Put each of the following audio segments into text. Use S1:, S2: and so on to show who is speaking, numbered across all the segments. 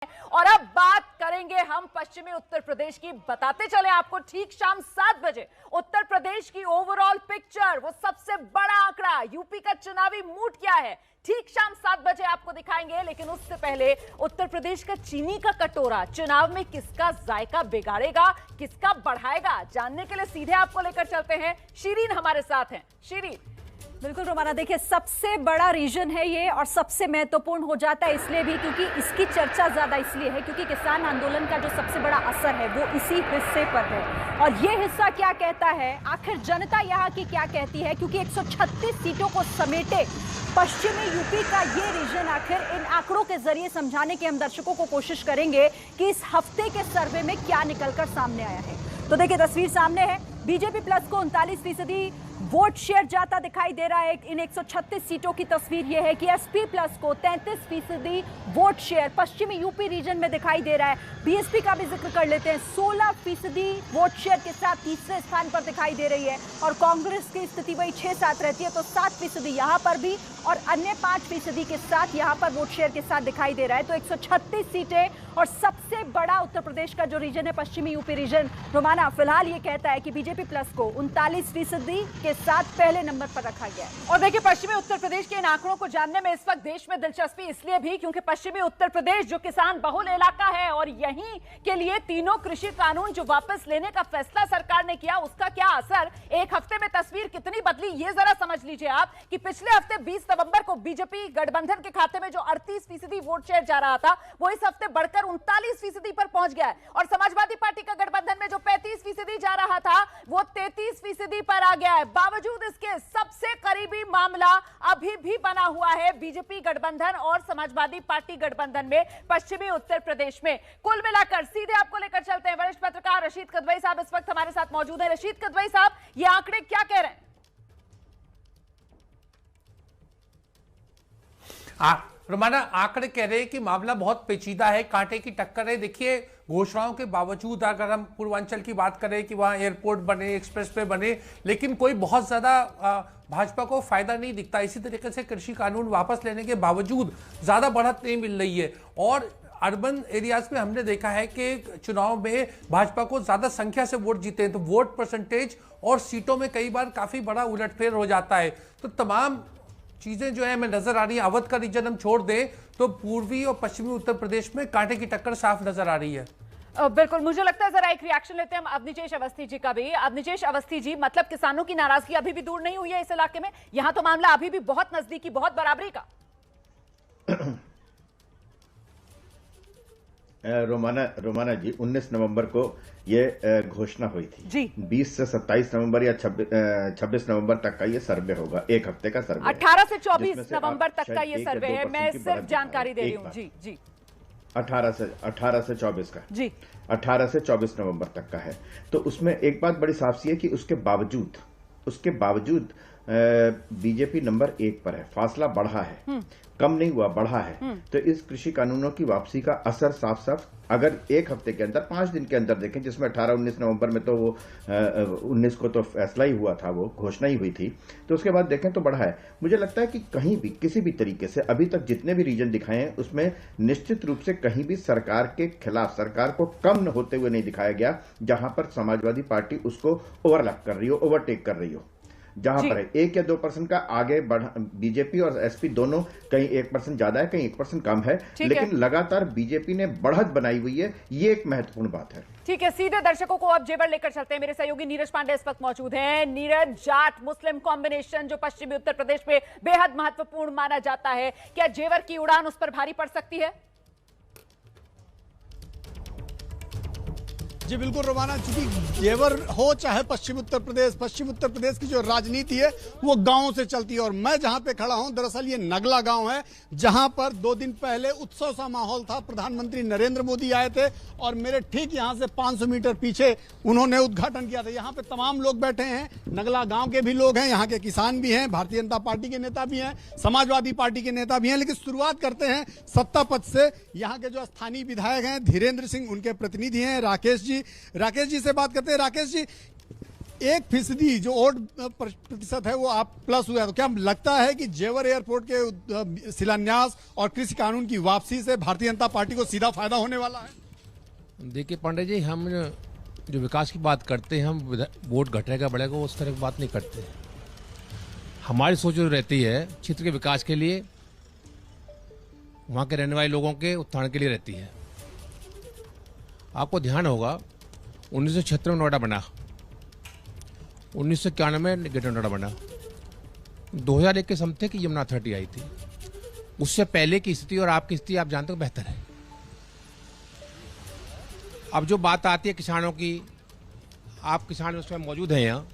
S1: और अब बात करेंगे हम पश्चिमी उत्तर प्रदेश की। बताते चले आपको ठीक शाम 7 बजे उत्तर प्रदेश की ओवरऑल पिक्चर, वो सबसे बड़ा आंकड़ा, यूपी का चुनावी मूड क्या है, ठीक शाम 7 बजे आपको दिखाएंगे। लेकिन उससे पहले उत्तर प्रदेश का चीनी का कटोरा चुनाव में किसका जायका बिगाड़ेगा, किसका बढ़ाएगा, जानने के लिए सीधे आपको लेकर चलते हैं। शिरीन हमारे साथ हैं। शिरीन।
S2: बिल्कुल रोमाना, देखिए सबसे बड़ा रीजन है ये और सबसे महत्वपूर्ण हो जाता है इसलिए भी क्योंकि इसकी चर्चा ज्यादा इसलिए है क्योंकि किसान आंदोलन का जो सबसे बड़ा असर है वो इसी हिस्से पर है। और ये हिस्सा क्या कहता है, आखिर जनता यहाँ की क्या कहती है, क्योंकि 136 सीटों को समेटे पश्चिमी यूपी का ये रीजन आखिर इन आंकड़ों के जरिए समझाने की हम दर्शकों को कोशिश करेंगे कि इस हफ्ते के सर्वे में क्या निकलकर सामने आया है। तो देखिए तस्वीर सामने है, बीजेपी प्लस को 39% वोट शेयर जाता दिखाई दे रहा है। इन 136 सीटों की तस्वीर यह है कि एसपी प्लस को 33% वोट शेयर पश्चिमी यूपी रीजन में दिखाई दे रहा है। बीएसपी का भी जिक्र कर लेते हैं, 16% वोट शेयर के साथ तीसरे स्थान पर दिखाई दे रही है और कांग्रेस की स्थिति वही 6-7 रहती है, तो 7% यहां पर भी और अन्य 5% के साथ यहां पर वोट शेयर के साथ दिखाई दे रहा है। तो 136 सीटें और सबसे बड़ा उत्तर प्रदेश का जो रीजन है पश्चिमी यूपी रीजन, रोमाना फिलहाल ये कहता है कि बीजेपी प्लस को 39% के साथ पहले नंबर पर रखा गया है।
S1: और देखिए पश्चिमी उत्तर प्रदेश के इन आंकड़ों को जानने में इस वक्त देश में दिलचस्पी इसलिए भी क्योंकि पश्चिमी उत्तर प्रदेश जो किसान बहुल इलाका है और यहीं के लिए तीनों कृषि कानून जो वापस लेने का फैसला सरकार ने किया, उसका क्या असर, एक हफ्ते में तस्वीर कितनी बदली, ये जरा समझ लीजिए आप कि पिछले हफ्ते 20 नवंबर को बीजेपी गठबंधन के खाते में जो 38% वोट शेयर जा रहा था वो इस हफ्ते बढ़कर 39% पर पहुंच गया है और समाजवादी पार्टी का गठबंधन में जो 35% जा रहा था वो 33% पर आ गया है। बावजूद इसके सबसे करीबी मामला अभी भी बना हुआ है बीजेपी गठबंधन और समाजवादी पार्टी गठबंधन में पश्चिमी उत्तर प्रदेश में। कुल मिलाकर सीधे आपको लेकर चलते हैं, वरिष्ठ पत्रकार रशीद कदवई साहब इस वक्त हमारे साथ मौजूद हैं। रशीद कदवई साहब, ये आंकड़े क्या कह रहे हैं?
S3: रोमाना, आंकड़े कह रहे हैं कि मामला बहुत पेचीदा है, कांटे की टक्कर है। देखिए घोषणाओं के बावजूद अगर हम पूर्वांचल की बात करें कि वहां एयरपोर्ट बने, एक्सप्रेसवे बने, लेकिन कोई बहुत ज्यादा भाजपा को फायदा नहीं दिखता। इसी तरीके से कृषि कानून वापस लेने के बावजूद ज्यादा बढ़त नहीं मिल रही है और अर्बन एरियाज में हमने देखा है कि चुनाव में भाजपा को ज्यादा संख्या से वोट जीते हैं तो वोट परसेंटेज और सीटों में कई बार काफी बड़ा उलटफेर हो जाता है। तो तमाम चीजें जो है हमें नजर आ रही है। अवध का रीजन हम छोड़ दें तो पूर्वी और पश्चिमी उत्तर प्रदेश में कांटे की टक्कर साफ नजर आ रही है।
S1: बिल्कुल, मुझे लगता है जरा एक रिएक्शन लेते हैं हम अवनीशेष अवस्थी जी का भी। अवनीशेष अवस्थी जी, मतलब किसानों की नाराजगी अभी भी दूर नहीं हुई है इस इलाके में, यहां तो मामला अभी भी बहुत नजदीकी, बहुत बराबरी का।
S4: रोमाना जी, 19 नवंबर को ये घोषणा हुई थी जी। 20 से 27 नवंबर या 26 नवंबर तक का ये सर्वे होगा, एक हफ्ते का सर्वे।
S1: 18 से 24 नवंबर तक का ये सर्वे है, मैं सिर्फ जानकारी दे रही हूँ जी जी।
S4: 18 से 24 का
S1: जी,
S4: 18 से 24 नवंबर तक का है। तो उसमें एक बात बड़ी साफ सी है कि उसके बावजूद बीजेपी नंबर 1 पर है, फासला बढ़ा है, कम नहीं हुआ, बढ़ा है। तो इस कृषि कानूनों की वापसी का असर साफ साफ अगर एक हफ्ते के अंदर, 5 दिन के अंदर देखें, जिसमें 18-19 नवंबर में तो वो 19 को तो फैसला ही हुआ था, वो घोषणा ही हुई थी, तो उसके बाद देखें तो बढ़ा है। मुझे लगता है कि कहीं भी किसी भी तरीके से अभी तक जितने भी रीजन दिखाए हैं उसमें निश्चित रूप से कहीं भी सरकार के खिलाफ, सरकार को कम होते हुए नहीं दिखाया गया, जहां पर समाजवादी पार्टी उसको ओवरलैप कर रही हो, ओवरटेक कर रही हो। जहां पर 1 या 2% का आगे बढ़, बीजेपी और एसपी दोनों, कहीं 1% ज्यादा है, कहीं 1% कम है, लेकिन लगातार बीजेपी ने बढ़त बनाई हुई है, ये एक महत्वपूर्ण बात है।
S1: ठीक है, सीधे दर्शकों को अब जेवर लेकर चलते हैं। मेरे सहयोगी नीरज पांडे इस वक्त मौजूद हैं। नीरज, जाट मुस्लिम कॉम्बिनेशन जो पश्चिमी उत्तर प्रदेश में बेहद महत्वपूर्ण माना जाता है, क्या जेवर की उड़ान उस पर भारी पड़ सकती है?
S5: जी बिल्कुल रोमाना, चूंकि जेवर हो चाहे पश्चिम उत्तर प्रदेश की जो राजनीति है वो गांवों से चलती है और मैं जहां पे खड़ा हूं दरअसल ये नगला गांव है, जहां पर 2 दिन पहले उत्सव सा माहौल था। प्रधानमंत्री नरेंद्र मोदी आए थे और मेरे ठीक यहां से 500 मीटर पीछे उन्होंने उद्घाटन किया था। यहाँ पे तमाम लोग बैठे हैं, नगला गांव के भी लोग हैं, यहाँ के किसान भी हैं, भारतीय जनता पार्टी के नेता भी हैं, समाजवादी पार्टी के नेता भी हैं। लेकिन शुरुआत करते हैं सत्ता पक्ष से। यहाँ के जो स्थानीय विधायक हैं धीरेन्द्र सिंह, उनके प्रतिनिधि हैं राकेश जी से बात करते हैं। राकेश जी, 1% जो वोट प्रतिशत है वो आप प्लस हुआ है, तो क्या लगता है कि जेवर एयरपोर्ट के शिलान्यास और कृषि कानून की वापसी से भारतीय जनता पार्टी को सीधा फायदा होने वाला है?
S6: देखिए पांडे जी, हम जो विकास की बात करते हैं, हम वोट घटेगा बढ़ेगा उस तरह की बात नहीं करते। हमारी सोच जो रहती है क्षेत्र के विकास के लिए, वहाँ के रहने वाले लोगों के उत्थान के लिए रहती है। आपको ध्यान होगा 1976 में नोएडा बना, 1991 में ग्रेटर नोएडा बना, 2001 के समय थे कि यमुना अथॉरिटी आई थी। उससे पहले की स्थिति और आपकी स्थिति आप जानते हो बेहतर है। अब जो बात आती है किसानों की, आप किसान उसमें मौजूद हैं यहाँ,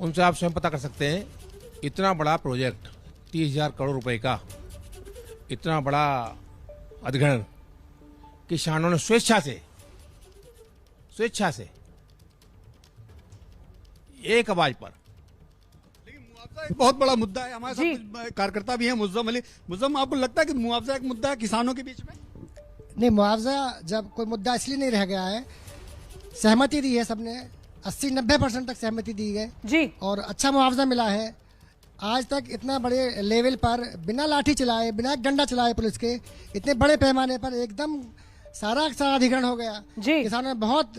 S6: उनसे आप स्वयं पता कर सकते हैं। इतना बड़ा प्रोजेक्ट 30,000 करोड़ रुपए का, इतना बड़ा अधिग्रहण किसानों ने स्वेच्छा से एक आवाज पर।
S5: लेकिन मुआवजा एक बहुत बड़ा मुद्दा है। हमारे साथ कार्यकर्ता भी हैं, मुज्जम अली। मुज्जम, आपको लगता है कि मुआवजा एक मुद्दा है किसानों के बीच में?
S7: नहीं, मुआवजा जब कोई मुद्दा इसलिए नहीं रह गया है, सहमति दी है सबने, 80-90% तक सहमति दी है
S1: जी,
S7: और अच्छा मुआवजा मिला है। आज तक इतना बड़े लेवल पर बिना लाठी चलाए, बिना एक डंडा चलाए पुलिस के, इतने बड़े पैमाने पर एकदम सारा अधिग्रहण हो गया
S1: जी।
S7: किसानों ने बहुत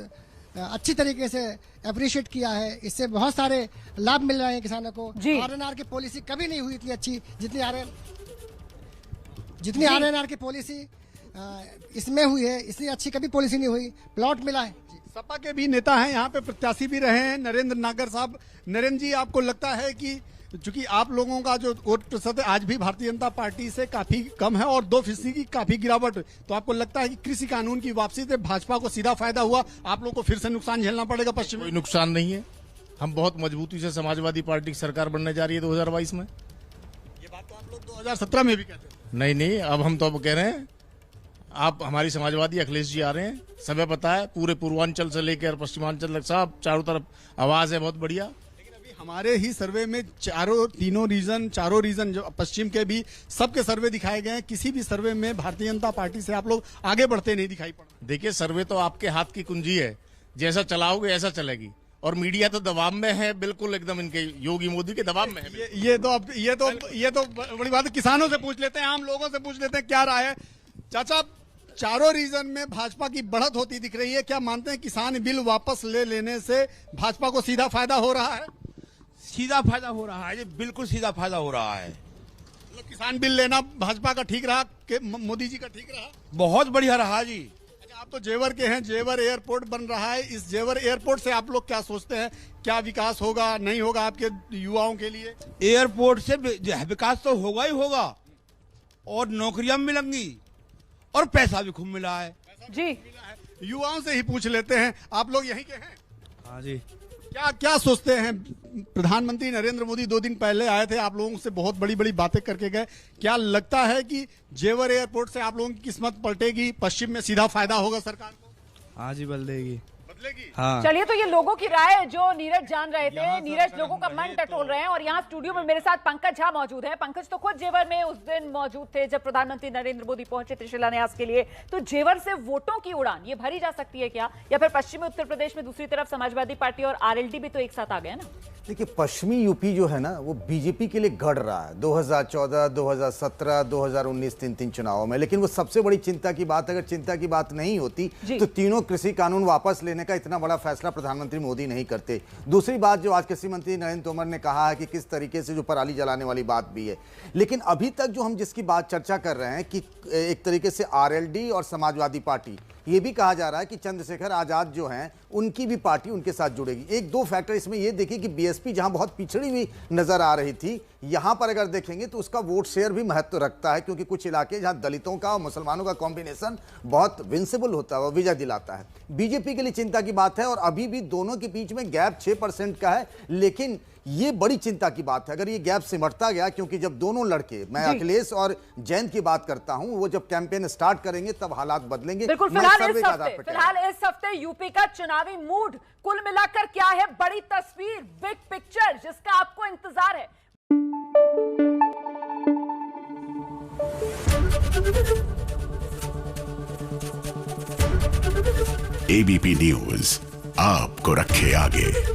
S7: अच्छी तरीके से अप्रिशिएट किया है। इससे बहुत सारे लाभ मिल रहे हैं किसानों को।
S1: जी।
S7: आरएनआर की पॉलिसी कभी नहीं हुई इतनी अच्छी जितनी आरएनआर की पॉलिसी इसमें हुई है। इससे अच्छी कभी पॉलिसी नहीं हुई। प्लॉट मिला है।
S5: सपा के भी नेता हैं, यहाँ पे प्रत्याशी भी रहे हैं, नरेंद्र नागर साहब। नरेंद्र जी, आपको लगता है कि चूंकि आप लोगों का जो वोट प्रतिशत आज भी भारतीय जनता पार्टी से काफी कम है और 2% की काफी गिरावट, तो आपको लगता है कि कृषि कानून की वापसी से भाजपा को सीधा फायदा हुआ, आप लोगों को फिर से नुकसान झेलना पड़ेगा पश्चिम में?
S8: कोई नुकसान नहीं है। हम बहुत मजबूती से समाजवादी पार्टी की सरकार बनने जा रही है 2022 में।
S5: ये बात तो आप लोग 2017 में भी कहते थे।
S8: नहीं, अब हम तो अब कह रहे हैं। आप हमारी समाजवादी अखिलेश जी आ रहे हैं, समय पता है, पूरे पूर्वांचल से लेकर पश्चिमांचल तक सब चारों तरफ आवाज है बहुत बढ़िया।
S5: हमारे ही सर्वे में चारों रीजन जो पश्चिम के भी सबके सर्वे दिखाए गए हैं। किसी भी सर्वे में भारतीय जनता पार्टी से आप लोग आगे बढ़ते नहीं दिखाई पड़ रहे।
S8: देखिए, सर्वे तो आपके हाथ की कुंजी है, जैसा चलाओगे ऐसा चलेगी। और मीडिया तो दबाव में है, बिल्कुल एकदम इनके योगी मोदी के दबाव में है।
S5: ये तो बड़ी बात है। किसानों से पूछ लेते हैं, आम लोगों से पूछ लेते हैं क्या राय है। चाचा, चारों रीजन में भाजपा की बढ़त होती दिख रही है, क्या मानते हैं किसान बिल वापस ले लेने से भाजपा को सीधा फायदा हो रहा है?
S9: सीधा फायदा हो रहा है, ये बिल्कुल सीधा फायदा हो रहा है।
S5: मतलब किसान बिल लेना भाजपा का ठीक रहा कि मोदी जी का ठीक रहा?
S9: बहुत बढ़िया रहा जी।
S5: अच्छा, आप तो जेवर के हैं, जेवर एयरपोर्ट बन रहा है। इस जेवर एयरपोर्ट से आप लोग क्या सोचते हैं, क्या विकास होगा नहीं होगा आपके युवाओं के लिए?
S9: एयरपोर्ट से विकास तो होगा ही होगा, और नौकरियां मिलेंगी और पैसा भी खूब मिला है
S1: जी।
S5: युवाओं से ही पूछ लेते हैं। आप लोग यहीं के हैं?
S9: हाँ जी।
S5: क्या सोचते हैं? प्रधानमंत्री नरेंद्र मोदी 2 दिन पहले आए थे, आप लोगों से बहुत बड़ी बड़ी बातें करके गए। क्या लगता है कि जेवर एयरपोर्ट से आप लोगों की किस्मत पलटेगी, पश्चिम में सीधा फायदा होगा सरकार को?
S9: हाँ जी, बदलेगी।
S5: हाँ।
S1: चलिए, तो ये लोगों की राय जो नीरज जान रहे थे। नीरज लोगों का मन टटोल रहे हैं और यहाँ स्टूडियो में मेरे साथ पंकज झा मौजूद है। पंकज तो खुद जेवर में उस दिन मौजूद थे जब प्रधानमंत्री नरेंद्र मोदी पहुंचे थे शिलान्यास के लिए। तो जेवर से वोटों की उड़ान ये भरी जा सकती है क्या, या फिर पश्चिमी उत्तर प्रदेश में दूसरी तरफ समाजवादी पार्टी और आरएलडी भी तो एक साथ आ गए ना?
S10: देखिए, पश्चिमी यूपी जो है ना, वो बीजेपी के लिए गढ़ रहा है 2014, 2017, 2019 3 चुनावों में। लेकिन वो सबसे बड़ी चिंता की बात, अगर चिंता की बात नहीं होती तो तीनों कृषि कानून वापस लेने का इतना बड़ा फैसला प्रधानमंत्री मोदी नहीं करते। दूसरी बात, जो आज कृषि मंत्री नरेंद्र तोमर ने कहा है कि किस तरीके से जो पराली जलाने वाली बात भी है। लेकिन अभी तक जो हम जिसकी बात चर्चा कर रहे हैं कि एक तरीके से आरएलडी और समाजवादी पार्टी, ये भी कहा जा रहा है कि चंद्रशेखर आजाद जो हैं उनकी भी पार्टी उनके साथ जुड़ेगी। 1-2 फैक्टर इसमें ये देखिए कि बीएसपी जहां बहुत पिछड़ी हुई नजर आ रही थी, यहां पर अगर देखेंगे तो उसका वोट शेयर भी महत्व रखता है, क्योंकि कुछ इलाके जहां दलितों का और मुसलमानों का कॉम्बिनेशन बहुत विंसिबल होता है, वो विजय दिलाता है। बीजेपी के लिए चिंता की बात है और अभी भी दोनों के बीच में गैप 6% का है। लेकिन ये बड़ी चिंता की बात है अगर ये गैप सिमटता गया, क्योंकि जब दोनों लड़के, मैं अखिलेश और जयंत की बात करता हूं, वो जब कैंपेन स्टार्ट करेंगे तब हालात बदलेंगे।
S1: बिल्कुल। फिलहाल इस हफ्ते यूपी का चुनावी मूड कुल मिलाकर क्या है, बड़ी तस्वीर, बिग पिक्चर जिसका आपको इंतजार है।
S11: एबीपी न्यूज आपको रखे आगे।